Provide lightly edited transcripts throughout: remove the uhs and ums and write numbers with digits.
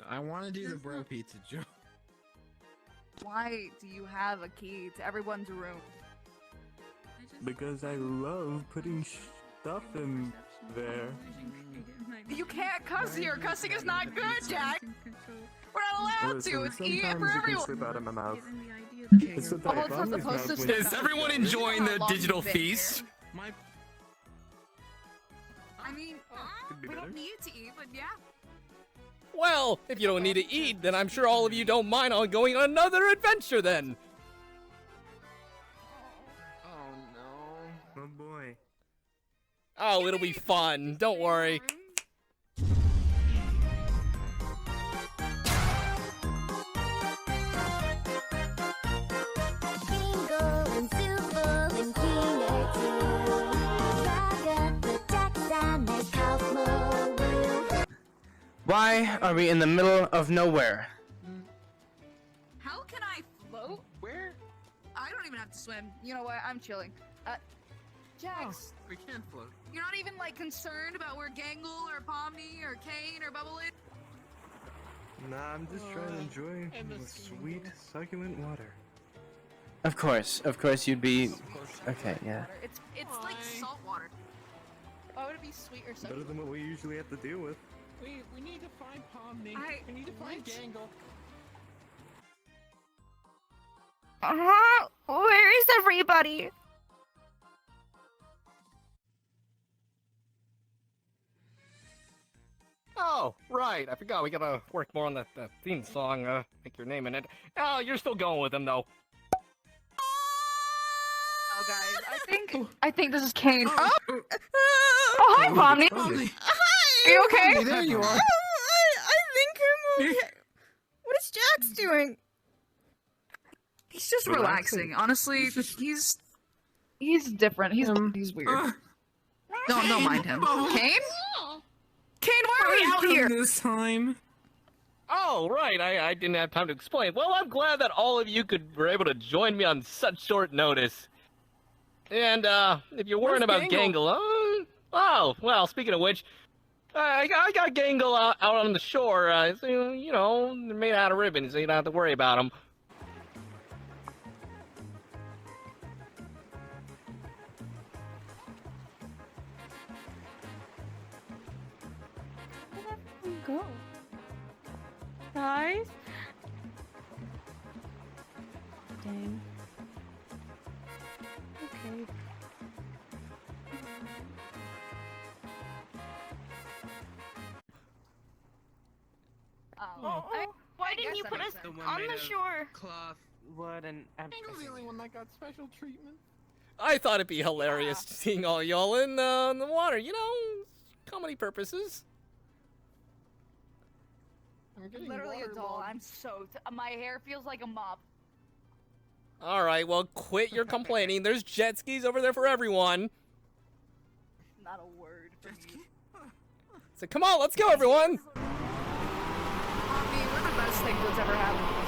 I want to do the bro pizza joke. Why do you have a key to everyone's room? Because I love putting stuff in there. You can't cuss here. Cussing is not good, Jack. We're not allowed to. It's eat for Sometimes it can everyone. slip out of my mouth. Okay, It's the well, it's not problem supposed to is slip when- Is everyone enjoying the digital feast? My I mean, Could be we don't better. need to eat, but yeah. Well, if you don't need to eat, then I'm sure all of you don't mind on going on another adventure then. oh no. Oh boy. Oh, it'll be fun. Don't worry. Why are we in the middle of nowhere? How can I float? Where? I don't even have to swim. You know what? I'm chilling. Jax, We can't float. you're not even like concerned about where Gangle or Pomni or Caine or Bubble is? Nah, I'm just trying to enjoy the sweet, succulent water. Of course you'd be. Okay, yeah. It's like salt water. Why would it be sweet or Better something? than what we usually have to deal with. We need to find Pomni. We need to find What? Gangle. Where is everybody? Oh, right. I forgot. We gotta work more on that theme song. Make your name in it. Oh, you're still going with him though. Oh, guys, I think this is Caine. Oh, hi, Pomni. Pomni. Are you okay? Pomni, there you are. I think I'm okay. What is Jax doing? He's just Relaxing. relaxing. Honestly, he's different. He's weird. Don't mind him. Caine? Caine, why are we out here? This time. Oh, right. I didn't have time to explain. Well, I'm glad that all of you were able to join me on such short notice. And, if you're worrying about Gangle, oh, well, speaking of which, I got Gangle out on the shore, so, you know, they're made out of ribbons, so you don't have to worry about them. Go. Guys? Dang. Okay. Why didn't you put us on the shore? Cloth. What an. Gangle's the only one that got special treatment. I thought it'd be hilarious seeing all y'all in the water, you know, comedy purposes. I'm getting Literally a doll. waterlogged. I'm soaked. My hair feels like a mop. All right, well, quit your complaining. There's jet skis over there for everyone. Not a word for me. So come on, let's go, everyone. Pomni, we're the best thing that's ever happened to us.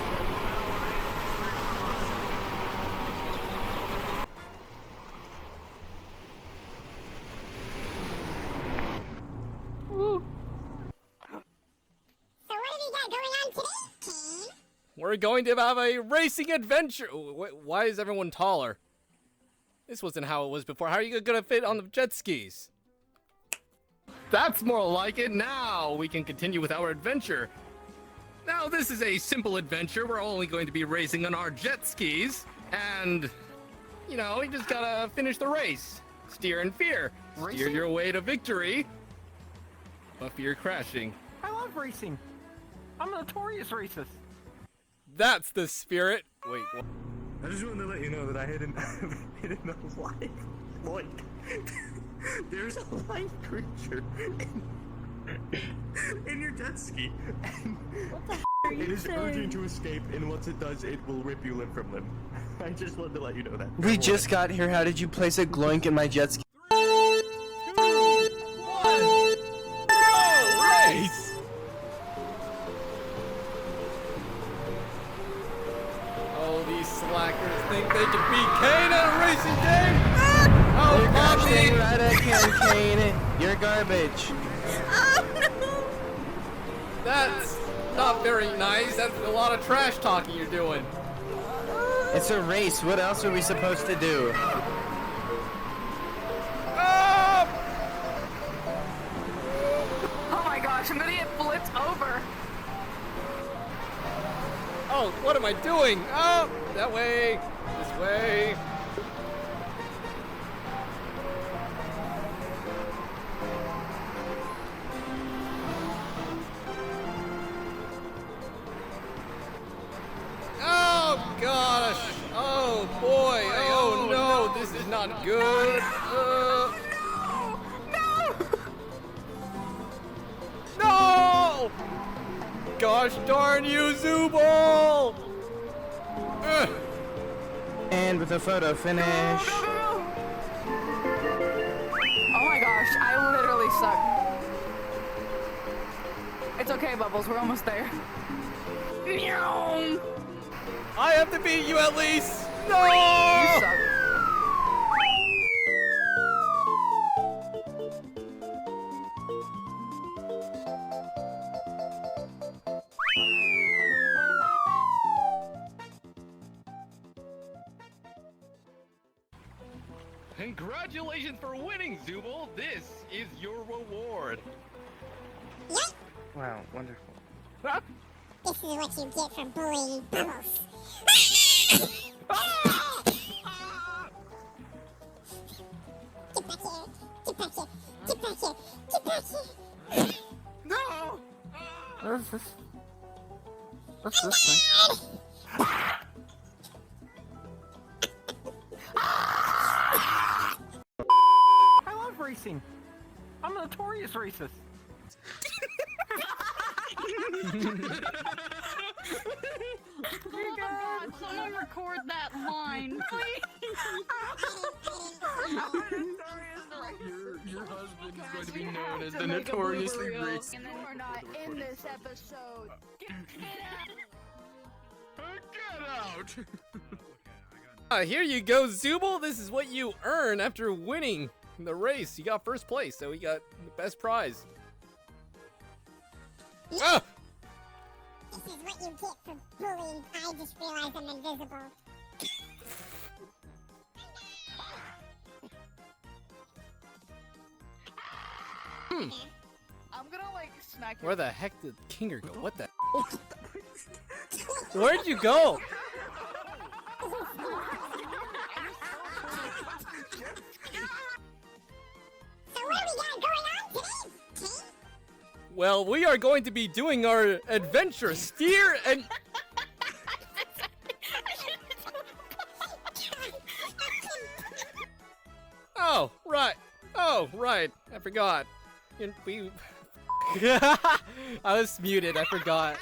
We're going to have a racing adventure. Why is everyone taller? This wasn't how it was before. How are you gonna fit on the jet skis? That's more like it. Now we can continue with our adventure. Now this is a simple adventure. We're only going to be racing on our jet skis. And, you know, you just gotta finish the race. Steer and fear. Steer Racing? your way to victory. But fear crashing. I love racing. I'm a notorious racist. That's the spirit. Wait, what? I just wanted to let you know that I hidden a life. Like, there's a life creature in your jet ski. What the are It you is saying? urging to escape, and once it does, it will rip you limb from limb. I just wanted to let you know that. We just got here. How did you place a gloink in my jet ski? 3, 2, 1, go! Race! Oh, these slackers think they can beat Caine at a racing game! Oh, You're Poppy! staying right at Caine. You're garbage. Oh no! That's not very nice. That's a lot of trash talking you're doing. It's a race. What else are we supposed to do? Oh! Oh my gosh, I'm gonna get flipped over. Oh, what am I doing? Oh, that way, this way. Oh gosh! Oh boy! Oh no! This is not good. No! Gosh darn you, Zooble! And with a photo finish. Oh my gosh, I literally suck. It's okay, Bubbles, we're almost there. Meow. I have to beat you at least! No! You suck. Congratulations for winning, Zooble! This is your reward! Wow, wonderful. This is what you get for bullying Bubbles. Get back here! Get back here! Get back here! Get back here! No! What is this? What's this thing? I love racing. I'm a notorious racist. Oh my god, someone record that line, please! Your husband is going to be known as the notoriously racist. And then we're not in this episode. Get out! Here you go, Zooble. This is what you earn after winning the race. You got first place, so you got the best prize. Ah! This is what you get for bullying. I just realized I'm invisible. I'm gonna like smack you. Where the heck did Kinger go? What the? Where'd you go? So what do we got going on today, Caine? Well, we are going to be doing our adventure steer and. Oh, right. Oh, right. I forgot. We. I was muted. I forgot.